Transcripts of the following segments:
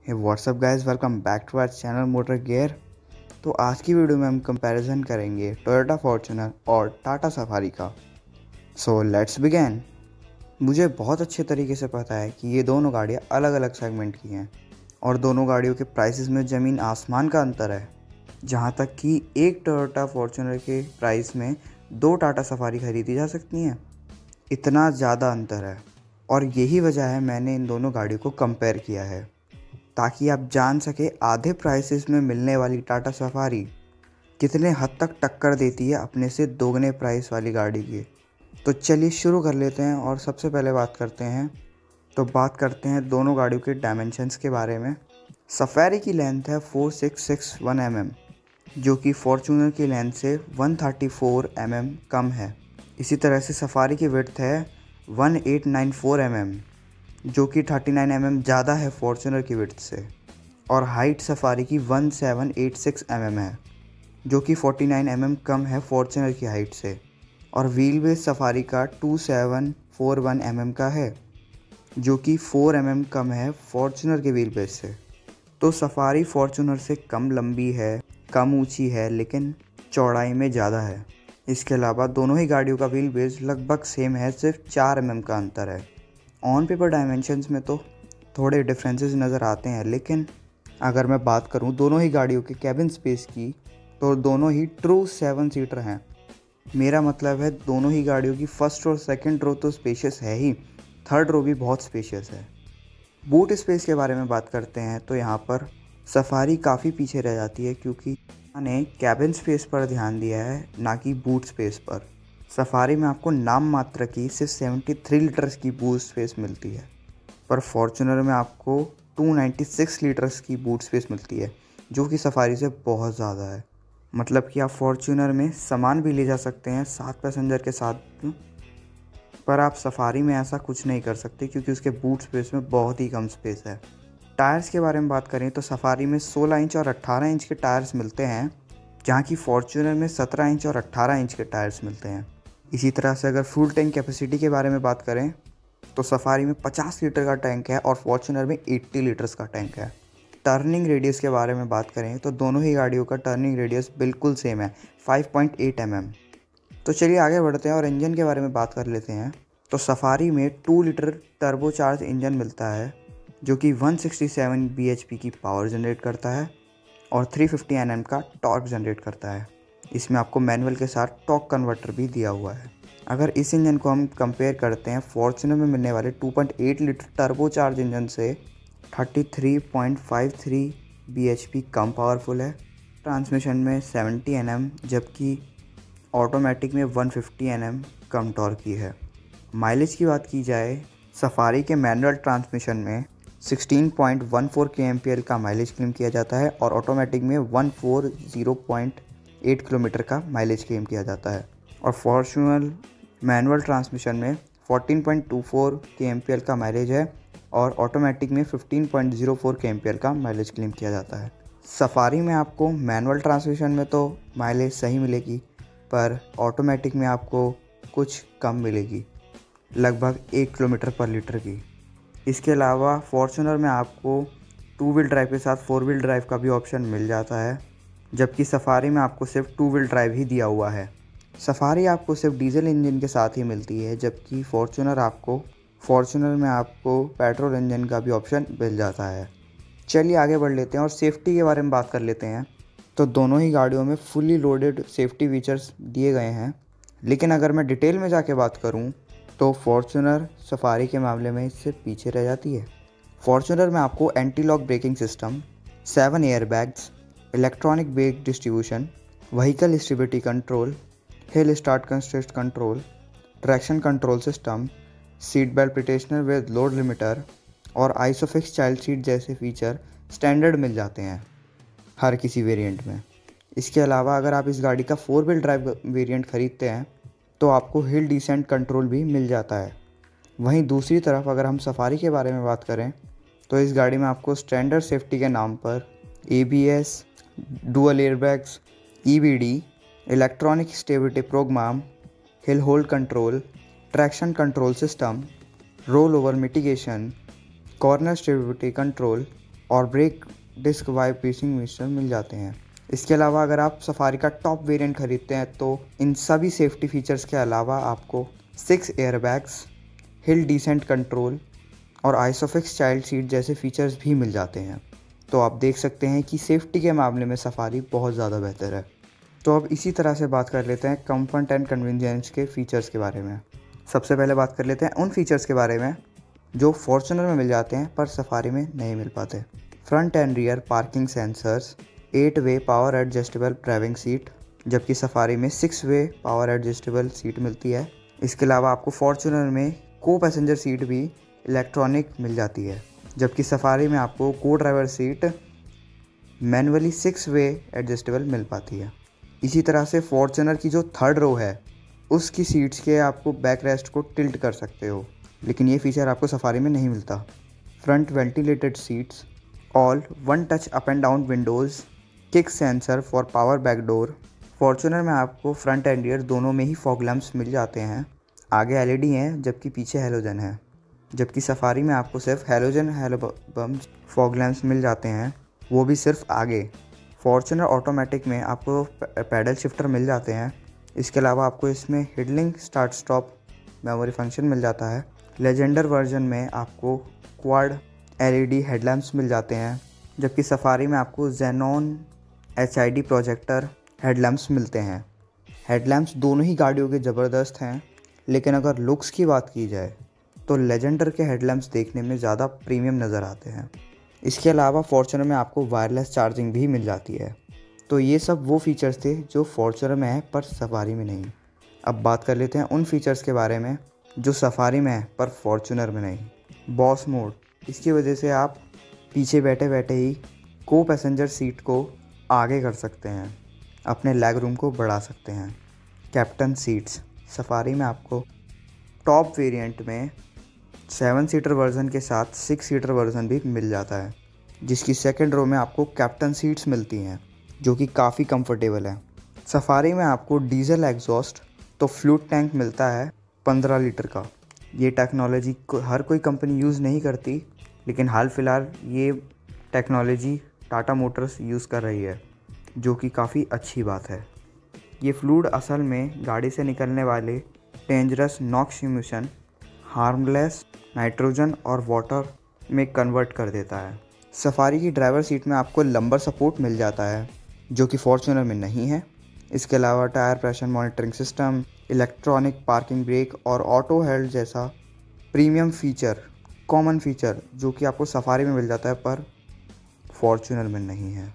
Hey what's up guys, welcome back to our channel motor gear. तो आज की video में हम कंपैरिजन करेंगे टोयोटा फॉर्च्यूनर और टाटा सफारी का। So let's begin. मुझे बहुत अच्छे तरीके से पता है कि ये दोनों गाड़ियाँ अलग अलग सेगमेंट की हैं और दोनों गाड़ियों के प्राइसेस में ज़मीन आसमान का अंतर है। जहाँ तक कि एक टोयोटा फॉर्च्यूनर के प्राइस में दो टाटा सफारी खरीदी जा सकती हैं, इतना ज़्यादा अंतर है। और यही वजह है मैंने इन दोनों गाड़ियों को कंपेयर किया है, ताकि आप जान सके आधे प्राइसेस में मिलने वाली टाटा सफारी कितने हद तक टक्कर देती है अपने से दोगुने प्राइस वाली गाड़ी की। तो चलिए शुरू कर लेते हैं और सबसे पहले बात करते हैं दोनों गाड़ियों के डायमेंशंस के बारे में। सफारी की लेंथ है 4661 mm, जो कि फॉर्च्यूनर की लेंथ से 134 mm कम है। इसी तरह से सफारी की विड्थ है 1894 mm, जो कि 39 mm ज़्यादा है फॉर्च्यूनर की विड्थ से। और हाइट सफारी की 1786 mm है, जो कि 49 mm कम है फॉर्च्यूनर की हाइट से। और व्हील बेस सफारी का 2741 mm का है, जो कि 4 mm कम है फॉर्च्यूनर के व्हील बेस से। तो सफारी फॉर्च्यूनर से कम लंबी है, कम ऊंची है, लेकिन चौड़ाई में ज़्यादा है। इसके अलावा दोनों ही गाड़ियों का व्हील बेस लगभग सेम है, सिर्फ 4 mm का अंतर है। ऑन पेपर डायमेंशंस में तो थोड़े डिफरेंसेस नज़र आते हैं, लेकिन अगर मैं बात करूं दोनों ही गाड़ियों के कैबिन स्पेस की, तो दोनों ही ट्रू 7 सीटर हैं। मेरा मतलब है दोनों ही गाड़ियों की फर्स्ट और सेकंड रो तो स्पेशियस है ही, थर्ड रो भी बहुत स्पेशियस है। बूट स्पेस के बारे में बात करते हैं तो यहाँ पर सफारी काफ़ी पीछे रह जाती है, क्योंकि मैंने कैबिन स्पेस पर ध्यान दिया है, ना कि बूट स्पेस पर। सफारी में आपको नाम मात्र की सिर्फ 73 लीटर्स की बूट स्पेस मिलती है, पर फॉर्च्यूनर में आपको 296 लीटर्स की बूट स्पेस मिलती है, जो कि सफारी से बहुत ज़्यादा है। मतलब कि आप फॉर्च्यूनर में सामान भी ले जा सकते हैं 7 पैसेंजर के साथ, पर आप सफारी में ऐसा कुछ नहीं कर सकते, क्योंकि उसके बूट स्पेस में बहुत ही कम स्पेस है। टायर्स के बारे में बात करें तो सफारी में 16 इंच और 18 इंच के टायर्स मिलते हैं, जहाँ की फॉर्च्यूनर में 17 इंच और 18 इंच के टायर्स मिलते हैं। इसी तरह से अगर फ्यूल टैंक कैपेसिटी के बारे में बात करें तो सफारी में 50 लीटर का टैंक है और फॉर्च्यूनर में 80 लीटर्स का टैंक है। टर्निंग रेडियस के बारे में बात करें तो दोनों ही गाड़ियों का टर्निंग रेडियस बिल्कुल सेम है, 5.8 mm। तो चलिए आगे बढ़ते हैं और इंजन के बारे में बात कर लेते हैं। तो सफारी में 2 लीटर टर्बोचार्ज इंजन मिलता है, जो कि 167 bhp की पावर जनरेट करता है और 350 Nm का टॉर्क जनरेट करता है। इसमें आपको मैनुअल के साथ टॉर्क कन्वर्टर भी दिया हुआ है। अगर इस इंजन को हम कंपेयर करते हैं फॉर्च्यूनर में मिलने वाले 2.8 लीटर टर्बोचार्ज इंजन से, 33.53 bhp कम पावरफुल है। ट्रांसमिशन में 70 Nm, जबकि ऑटोमेटिक में 150 Nm कम टॉर्क की है। माइलेज की बात की जाए, सफारी के मैनुअल ट्रांसमिशन में 16.14 kmpl का माइलेज क्लेम किया जाता है और ऑटोमेटिक में 140.8 किलोमीटर का माइलेज क्लेम किया जाता है। और फॉर्च्यूनर मैनुअल ट्रांसमिशन में 14.24 kmpl का माइलेज है और ऑटोमेटिक में 15.04 kmpl का माइलेज क्लेम किया जाता है। सफारी में आपको मैनुअल ट्रांसमिशन में तो माइलेज सही मिलेगी, पर ऑटोमेटिक में आपको कुछ कम मिलेगी, लगभग 1 किलोमीटर पर लीटर की। इसके अलावा फॉर्च्यूनर में आपको 2 व्हील ड्राइव के साथ 4 व्हील ड्राइव का भी ऑप्शन मिल जाता है, जबकि सफारी में आपको सिर्फ 2 व्हील ड्राइव ही दिया हुआ है। सफारी आपको सिर्फ डीजल इंजन के साथ ही मिलती है, जबकि फॉर्च्यूनर में आपको पेट्रोल इंजन का भी ऑप्शन मिल जाता है। चलिए आगे बढ़ लेते हैं और सेफ्टी के बारे में बात कर लेते हैं। तो दोनों ही गाड़ियों में फुली लोडेड सेफ्टी फीचर्स दिए गए हैं, लेकिन अगर मैं डिटेल में जाके बात करूं तो फॉर्च्यूनर सफारी के मामले में इससे पीछे रह जाती है। फॉर्च्यूनर में आपको anti lock braking system, 7 airbags, electronic brake distribution, vehicle stability control, hill start कंस्ट्रेस्ट control, traction control system, seat belt pretensioner with load limiter और आइसोफिक्स चाइल्ड सीट जैसे फीचर स्टैंडर्ड मिल जाते हैं हर किसी वेरिएंट में। इसके अलावा अगर आप इस गाड़ी का 4 व्हील ड्राइव वेरिएंट ख़रीदते हैं तो आपको हिल डिसेंट कंट्रोल भी मिल जाता है। वहीं दूसरी तरफ अगर हम सफारी के बारे में बात करें तो इस गाड़ी में आपको स्टैंडर्ड सेफ्टी के नाम पर ABS, dual airbags, EBD, electronic stability program, hill hold control, traction control system, roll over mitigation, corner stability control, और ब्रेक डिस्क वाइब्रेशन मिशन मिल जाते हैं। इसके अलावा अगर आप सफारी का टॉप वेरिएंट खरीदते हैं तो इन सभी सेफ्टी फीचर्स के अलावा आपको 6 एयरबैग्स, हिल डिसेंट कंट्रोल और आइसोफिक्स चाइल्ड सीट जैसे फीचर्स भी मिल जाते हैं। तो आप देख सकते हैं कि सेफ्टी के मामले में सफारी बहुत ज़्यादा बेहतर है। तो अब इसी तरह से बात कर लेते हैं कंफर्ट एंड कन्वीनियंस के फ़ीचर्स के बारे में। सबसे पहले बात कर लेते हैं उन फीचर्स के बारे में जो फॉर्च्यूनर में मिल जाते हैं पर सफारी में नहीं मिल पाते। Front end rear parking sensors, 8 वे पावर एडजस्टेबल ड्राइविंग सीट, जबकि सफारी में 6 वे पावर एडजस्टेबल सीट मिलती है। इसके अलावा आपको फॉर्च्यूनर में को पैसेंजर सीट भी इलेक्ट्रॉनिक मिल जाती है, जबकि सफारी में आपको को driver seat manually 6 way adjustable मिल पाती है। इसी तरह से फॉर्च्यूनर की जो थर्ड रो है उसकी सीट्स के आपको बैक रेस्ट को टिल्ट कर सकते हो, लेकिन ये फीचर आपको सफारी में नहीं मिलता। Front ventilated seats, all one touch up and down Windows, kick sensor for power back door. Fortuner में आपको फ्रंट एंड रियर दोनों में ही फॉग लैंप्स मिल जाते हैं। आगे एलईडी हैं जबकि पीछे हैलोजन है, जबकि सफारी में आपको सिर्फ हैलोजन बम्स फॉग लैंप्स मिल जाते हैं, वो भी सिर्फ आगे। फॉर्च्यूनर ऑटोमेटिक में आपको पैडल शिफ्टर मिल जाते हैं। इसके अलावा आपको इसमें हिडलिंग स्टार्ट स्टॉप मेमोरी फंक्शन मिल जाता है। लेजेंडर वर्जन में आपको क्वाड एलईडी हेडलैम्प्स मिल जाते हैं, जबकि सफारी में आपको जेनॉन एचआईडी प्रोजेक्टर हेडलैम्प्स मिलते हैं। हेडलैम्प्स दोनों ही गाड़ियों के ज़बरदस्त हैं, लेकिन अगर लुक्स की बात की जाए तो लेजेंडर के हेडलैम्प्स देखने में ज़्यादा प्रीमियम नज़र आते हैं। इसके अलावा फॉर्च्यूनर में आपको वायरलेस चार्जिंग भी मिल जाती है। तो ये सब वो फीचर्स थे जो फॉर्च्यूनर में है पर सफारी में नहीं। अब बात कर लेते हैं उन फीचर्स के बारे में जो सफारी में है पर फॉर्च्यूनर में नहीं। बॉस मोड, इसकी वजह से आप पीछे बैठे बैठे ही को पैसेंजर सीट को आगे कर सकते हैं, अपने लेग रूम को बढ़ा सकते हैं। कैप्टन सीट्स, सफारी में आपको टॉप वेरिएंट में 7 सीटर वर्जन के साथ 6 सीटर वर्जन भी मिल जाता है, जिसकी सेकंड रो में आपको कैप्टन सीट्स मिलती हैं जो कि काफ़ी कंफर्टेबल है। सफारी में आपको डीजल एग्जॉस्ट तो फ्लूट टैंक मिलता है 15 लीटर का। ये टेक्नोलॉजी को हर कोई कंपनी यूज़ नहीं करती, लेकिन हाल फिलहाल ये टेक्नोलॉजी टाटा मोटर्स यूज़ कर रही है, जो कि काफ़ी अच्छी बात है। ये फ्लूड असल में गाड़ी से निकलने वाले dangerous NOx emission harmless nitrogen और वाटर में कन्वर्ट कर देता है। सफारी की ड्राइवर सीट में आपको लंबर सपोर्ट मिल जाता है, जो कि फॉर्च्यूनर में नहीं है। इसके अलावा tyre pressure monitoring system, electronic parking brake और ऑटो हेल्ड जैसा प्रीमियम फीचर, कॉमन फीचर जो कि आपको सफारी में मिल जाता है पर फॉर्च्यूनर में नहीं है।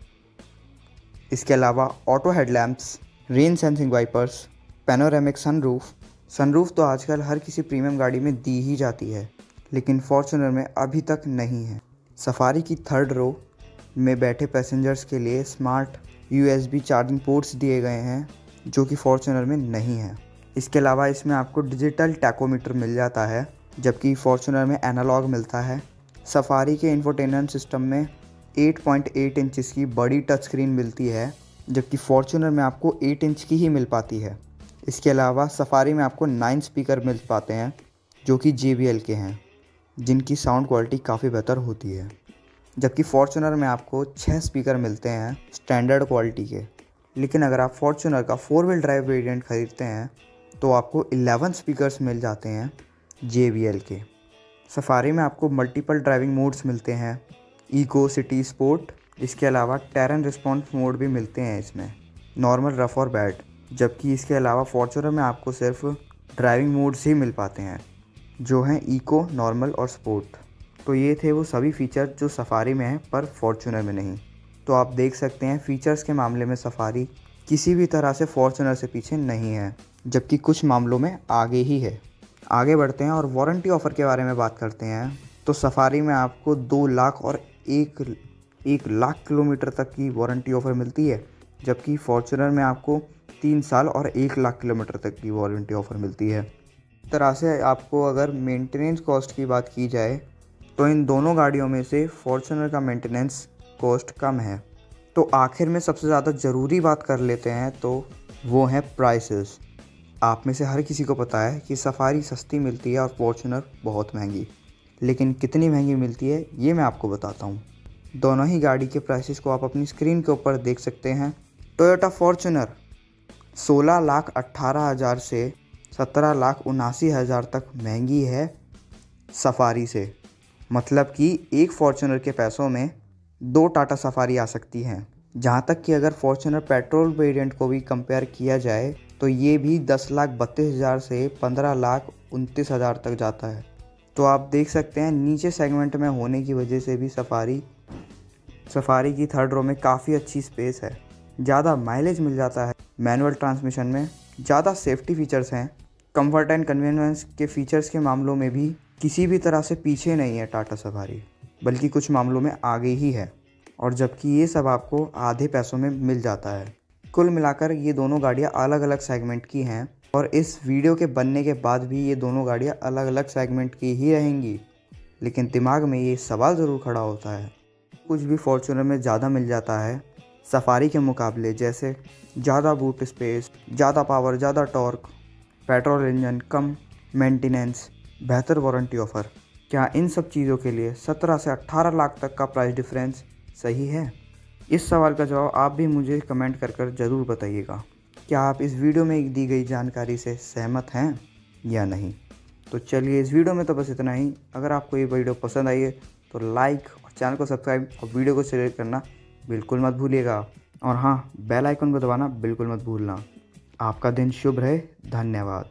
इसके अलावा auto headlamps, rain sensing wipers, panoramic sunroof तो आजकल हर किसी प्रीमियम गाड़ी में दी ही जाती है, लेकिन फॉर्च्यूनर में अभी तक नहीं है। सफारी की थर्ड रो में बैठे पैसेंजर्स के लिए स्मार्ट USB चार्जिंग पोर्ट्स दिए गए हैं, जो कि फॉर्च्यूनर में नहीं है। इसके अलावा इसमें आपको डिजिटल टैकोमीटर मिल जाता है, जबकि फॉर्च्यूनर में एनालॉग मिलता है। सफारी के इंफोटेनमेंट सिस्टम में 8.8 इंचज़ की बड़ी टच स्क्रीन मिलती है, जबकि फॉर्च्यूनर में आपको 8 इंच की ही मिल पाती है। इसके अलावा सफारी में आपको 9 स्पीकर मिल पाते हैं, जो कि JBL के हैं, जिनकी साउंड क्वालिटी काफ़ी बेहतर होती है, जबकि फॉर्च्यूनर में आपको 6 स्पीकर मिलते हैं स्टैंडर्ड क्वालिटी के। लेकिन अगर आप फॉर्च्यूनर का 4 व्हील ड्राइव वेरिएंट ख़रीदते हैं तो आपको 11 स्पीकर्स मिल जाते हैं JBL के। सफारी में आपको मल्टीपल ड्राइविंग मोड्स मिलते हैं, इको, सिटी, स्पोर्ट। इसके अलावा टेरेन रिस्पॉन्स मोड भी मिलते हैं इसमें, नॉर्मल, रफ और बैड। जबकि इसके अलावा फॉर्च्यूनर में आपको सिर्फ ड्राइविंग मोड्स ही मिल पाते हैं, जो हैं इको, नॉर्मल और स्पोर्ट। तो ये थे वो सभी फीचर जो सफारी में हैं पर फॉर्च्यूनर में नहीं। तो आप देख सकते हैं फीचर्स के मामले में सफारी किसी भी तरह से फॉर्च्यूनर से पीछे नहीं है, जबकि कुछ मामलों में आगे ही है। आगे बढ़ते हैं और वारंटी ऑफ़र के बारे में बात करते हैं। तो सफारी में आपको 2 लाख और 1 लाख किलोमीटर तक की वारंटी ऑफ़र मिलती है, जबकि फॉर्च्यूनर में आपको 3 साल और 1 लाख किलोमीटर तक की वारंटी ऑफ़र मिलती है। इस तरह से आपको अगर मेंटेनेंस कॉस्ट की बात की जाए तो इन दोनों गाड़ियों में से फॉर्च्यूनर का मेंटेनेंस कॉस्ट कम है। तो आखिर में सबसे ज़्यादा ज़रूरी बात कर लेते हैं, तो वो है प्राइसेस। आप में से हर किसी को पता है कि सफारी सस्ती मिलती है और फॉर्च्यूनर बहुत महंगी, लेकिन कितनी महंगी मिलती है ये मैं आपको बताता हूँ। दोनों ही गाड़ी के प्राइसेस को आप अपनी स्क्रीन के ऊपर देख सकते हैं। टोयोटा फॉर्च्यूनर 16,18,000 से 17,79,000 तक महंगी है सफारी से। मतलब कि एक फॉर्च्यूनर के पैसों में 2 टाटा सफारी आ सकती हैं। जहाँ तक कि अगर फॉर्च्यूनर पेट्रोल वेरिएंट को भी कंपेयर किया जाए तो ये भी 10,32,000 से 15,29,000 तक जाता है। तो आप देख सकते हैं नीचे सेगमेंट में होने की वजह से भी सफारी की थर्ड रो में काफ़ी अच्छी स्पेस है, ज़्यादा माइलेज मिल जाता है। मैनुअल ट्रांसमिशन में ज़्यादा सेफ्टी फीचर्स हैं। कंफर्ट एंड कन्वीनियंस के फीचर्स के मामलों में भी किसी भी तरह से पीछे नहीं है टाटा सफारी, बल्कि कुछ मामलों में आगे ही है, और जबकि ये सब आपको आधे पैसों में मिल जाता है। कुल मिलाकर ये दोनों गाड़ियाँ अलग अलग सेगमेंट की हैं, और इस वीडियो के बनने के बाद भी ये दोनों गाड़ियाँ अलग अलग सेगमेंट की ही रहेंगी। लेकिन दिमाग में ये सवाल ज़रूर खड़ा होता है, कुछ भी फॉर्च्यूनर में ज़्यादा मिल जाता है सफारी के मुकाबले, जैसे ज़्यादा बूट स्पेस, ज़्यादा पावर, ज़्यादा टॉर्क, पेट्रोल इंजन, कम मेंटेनेंस, बेहतर वारंटी ऑफ़र। क्या इन सब चीज़ों के लिए 17 से 18 लाख तक का प्राइस डिफरेंस सही है? इस सवाल का जवाब आप भी मुझे कमेंट कर ज़रूर बताइएगा। क्या आप इस वीडियो में दी गई जानकारी से सहमत हैं या नहीं? तो चलिए, इस वीडियो में तो बस इतना ही। अगर आपको ये वीडियो पसंद आई है तो लाइक और चैनल को सब्सक्राइब और वीडियो को शेयर करना बिल्कुल मत भूलिएगा। और हाँ, बेल आइकन को दबाना बिल्कुल मत भूलना। आपका दिन शुभ रहे। धन्यवाद।